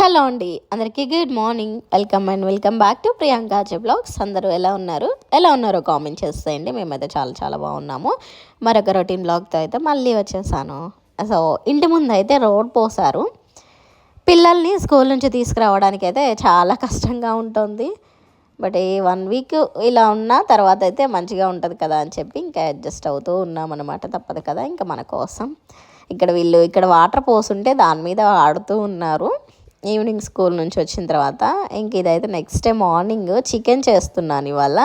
Hello అండి, అందరికీ good morning. Welcome back to Priyanka blogs. అందరూ ఎలా ఉన్నారో కామెంట్ చేసేయండి. మేమైతే చాలా చాలా బాగున్నాము. మరొక రొటీన్ బ్లాగ్తో అయితే మళ్ళీ వచ్చేసాను. సో ఇంటి ముందు అయితే రోడ్ పోసారు. పిల్లల్ని స్కూల్ నుంచి తీసుకురావడానికి అయితే చాలా కష్టంగా ఉంటుంది. బట్ ఈ 1 వీక్ ఇలా ఉన్న తర్వాత అయితే మంచిగా ఉంటుంది కదా అని చెప్పి ఇంకా అడ్జస్ట్ అవుతూ ఉన్నామన్నమాట. తప్పదు కదా ఇంకా మన కోసం. ఇక్కడ వాటర్ పోసుంటే దాని మీద ఆడుతూ ఉన్నారు. ఈవినింగ్ స్కూల్ నుంచి వచ్చిన తర్వాత ఇంక ఇదైతే నెక్స్ట్ డే మార్నింగ్ చికెన్ చేస్తున్నాను ఇవాళ.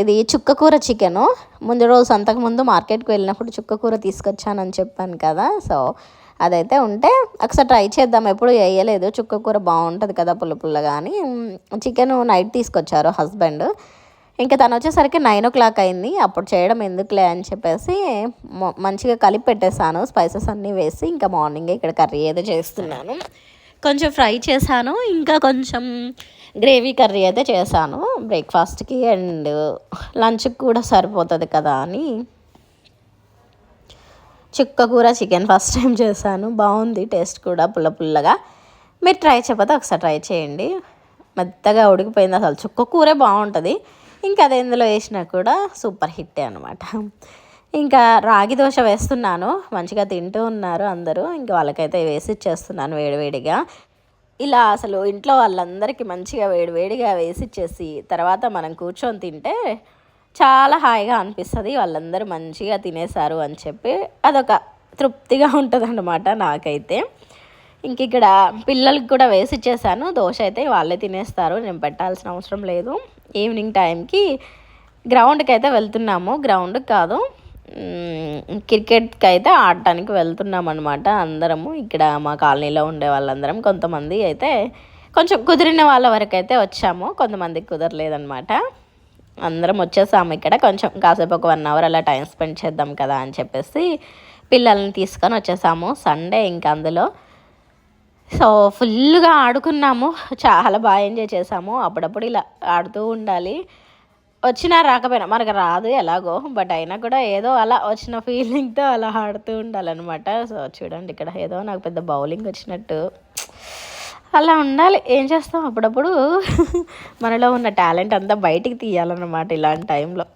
ఇది చుక్కకూర చికెను. ముందు రోజు అంతకుముందు మార్కెట్కి వెళ్ళినప్పుడు చుక్కకూర తీసుకొచ్చానని చెప్పాను కదా. సో అదైతే ఉంటే ఒకసారి ట్రై చేద్దాం. ఎప్పుడు వేయలేదు. చుక్కకూర బాగుంటుంది కదా పుల్ల పుల్లగా అని. చికెన్ నైట్ తీసుకొచ్చారు హస్బెండ్. ఇంకా తను వచ్చేసరికి 9 o'clock అయింది. అప్పుడు చేయడం ఎందుకులే అని చెప్పేసి మంచిగా కలిపి పెట్టేశాను స్పైసెస్ అన్నీ వేసి. ఇంకా మార్నింగే ఇక్కడ కర్రీ అయితే చేస్తున్నాను. కొంచెం ఫ్రై చేశాను, ఇంకా కొంచెం గ్రేవీ కర్రీ అయితే చేశాను బ్రేక్ఫాస్ట్కి అండ్ లంచ్కి కూడా సరిపోతుంది కదా అని. చుక్కకూర చికెన్ ఫస్ట్ టైం చేశాను. బాగుంది, టేస్ట్ కూడా పుల్ల పుల్లగా. మీరు ట్రై చేయకపోతే ఒకసారి ట్రై చేయండి. మెత్తగా ఉడికిపోయింది. అసలు చుక్కకూరే బాగుంటుంది. ఇంకా అది ఎందులో వేసినా కూడా సూపర్ హిట్టే అనమాట. ఇంకా రాగి దోశ వేస్తున్నాను. మంచిగా తింటూ ఉన్నారు అందరూ. ఇంకా వాళ్ళకైతే వేసి ఇచ్చేస్తున్నాను వేడివేడిగా. ఇలా అసలు ఇంట్లో వాళ్ళందరికీ మంచిగా వేడివేడిగా వేసి ఇచ్చేసి తర్వాత మనం కూర్చొని తింటే చాలా హాయిగా అనిపిస్తుంది. వాళ్ళందరూ మంచిగా తినేశారు అని చెప్పి అదొక తృప్తిగా ఉంటుంది అన్నమాట నాకైతే. ఇంక ఇక్కడ పిల్లలకి కూడా వేసి ఇచ్చేసాను. దోశ అయితే వాళ్ళే తినేస్తారు, నేను పెట్టాల్సిన అవసరం లేదు. ఈవినింగ్ టైంకి గ్రౌండ్కి అయితే వెళ్తున్నాము. గ్రౌండ్కి కాదు, క్రికెట్కి అయితే ఆడటానికి వెళ్తున్నాం అనమాట అందరము. ఇక్కడ మా కాలనీలో ఉండే వాళ్ళందరం. కొంతమంది అయితే కొంచెం కుదిరిన వాళ్ళ వరకు అయితే వచ్చాము, కొంతమందికి కుదరలేదనమాట. అందరం వచ్చేసాము. ఇక్కడ కొంచెం కాసేపు ఒక 1 hour అలా టైం స్పెండ్ చేద్దాం కదా అని చెప్పేసి పిల్లల్ని తీసుకొని వచ్చేసాము. సండే ఇంకా అందులో. సో ఫుల్గా ఆడుకున్నాము, చాలా బాగా ఎంజాయ్ చేసాము. అప్పుడప్పుడు ఇలా ఆడుతూ ఉండాలి. వచ్చినా రాకపోయినా మనకు రాదు ఎలాగో, బట్ అయినా కూడా ఏదో అలా వచ్చిన ఫీలింగ్తో అలా ఆడుతూ ఉండాలన్నమాట. సో చూడండి, ఇక్కడ ఏదో నాకు పెద్ద బౌలింగ్ వచ్చినట్టు అలా ఉండాలి. ఏం చేస్తాం, అప్పుడప్పుడు మనలో ఉన్న టాలెంట్ అంతా బయటికి తీయాలన్నమాట ఇలాంటి టైంలో.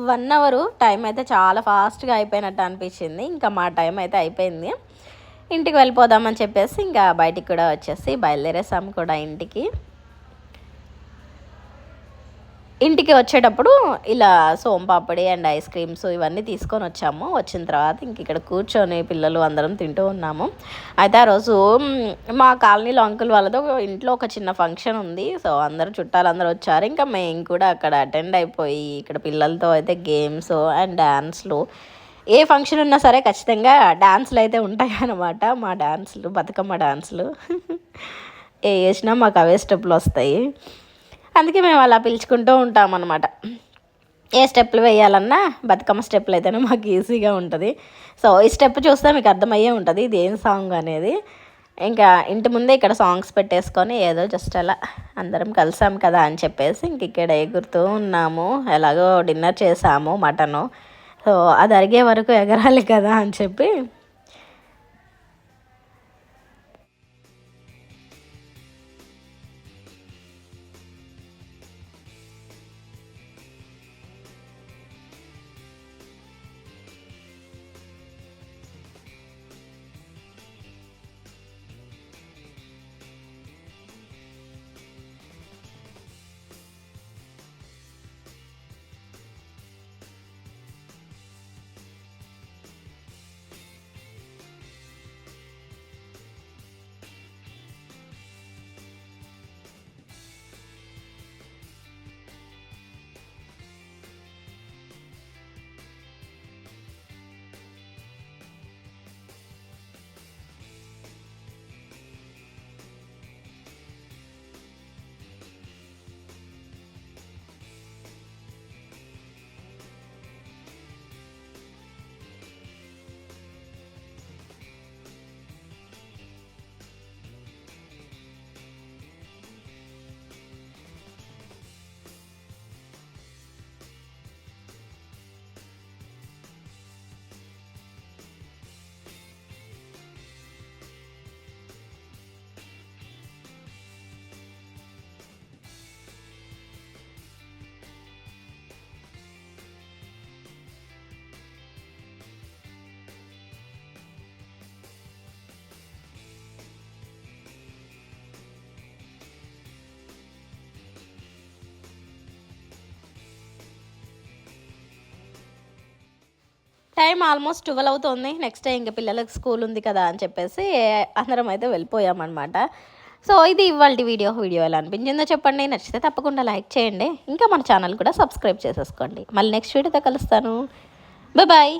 1 అవర్ టైం అయితే చాలా ఫాస్ట్గా అయిపోయినట్టు అనిపించింది. ఇంకా మా టైం అయితే అయిపోయింది, ఇంటికి వెళ్ళిపోదామని చెప్పేసి ఇంకా బయటికి కూడా వచ్చేసి బయలుదేరేసాము కూడా ఇంటికి వచ్చేటప్పుడు ఇలా సోంపాపిడి అండ్ ఐస్ క్రీమ్స్ ఇవన్నీ తీసుకొని వచ్చాము. వచ్చిన తర్వాత ఇంక ఇక్కడ కూర్చొని పిల్లలు అందరం తింటూ ఉన్నాము. అయితే ఆ రోజు మా కాలనీలో అంకుల్ వాళ్ళతో ఇంట్లో ఒక చిన్న ఫంక్షన్ ఉంది. సో అందరూ చుట్టాలందరూ వచ్చారు. ఇంకా మేము కూడా అక్కడ అటెండ్ అయిపోయి ఇక్కడ పిల్లలతో అయితే గేమ్స్ అండ్ డ్యాన్స్లు, ఏ ఫంక్షన్ ఉన్నా సరే ఖచ్చితంగా డ్యాన్స్లు అయితే ఉంటాయి అన్నమాట. మా డ్యాన్స్లు బతుకమ్మ డ్యాన్స్లు ఏ వేసినా మాకు అవే స్టెప్పులు వస్తాయి. అందుకే మేము అలా పిలుచుకుంటూ ఉంటాం అన్నమాట. ఏ స్టెప్పులు వేయాలన్నా బతుకమ్మ స్టెప్పులు అయితేనే మాకు ఈజీగా ఉంటుంది. సో ఈ స్టెప్ చూస్తే మీకు అర్థమయ్యే ఉంటుంది ఇది ఏం సాంగ్ అనేది. ఇంకా ఇంటి ముందే ఇక్కడ సాంగ్స్ పెట్టేసుకొని ఏదో జస్ట్ అలా అందరం కలిసాం కదా అని చెప్పేసి ఇంక ఇక్కడ ఎగురుతూ ఉన్నాము. ఎలాగో డిన్నర్ చేసాము మటను, సో అది అరిగే వరకు ఎగరాలి కదా అని చెప్పి టైం ఆల్మోస్ట్ 12 అవుతుంది. నెక్స్ట్ డే ఇంకా పిల్లలకు స్కూల్ ఉంది కదా అని చెప్పేసి అందరం అయితే వెళ్ళిపోయామన్నమాట. సో ఇది ఇవాల్టి వీడియో ఎలా అనిపించిందో చెప్పండి. నచ్చితే తప్పకుండా లైక్ చేయండి. ఇంకా మన ఛానల్ కూడా సబ్స్క్రైబ్ చేసేసుకోండి. మళ్ళీ నెక్స్ట్ వీడియోతో కలుస్తాను. బాయ్.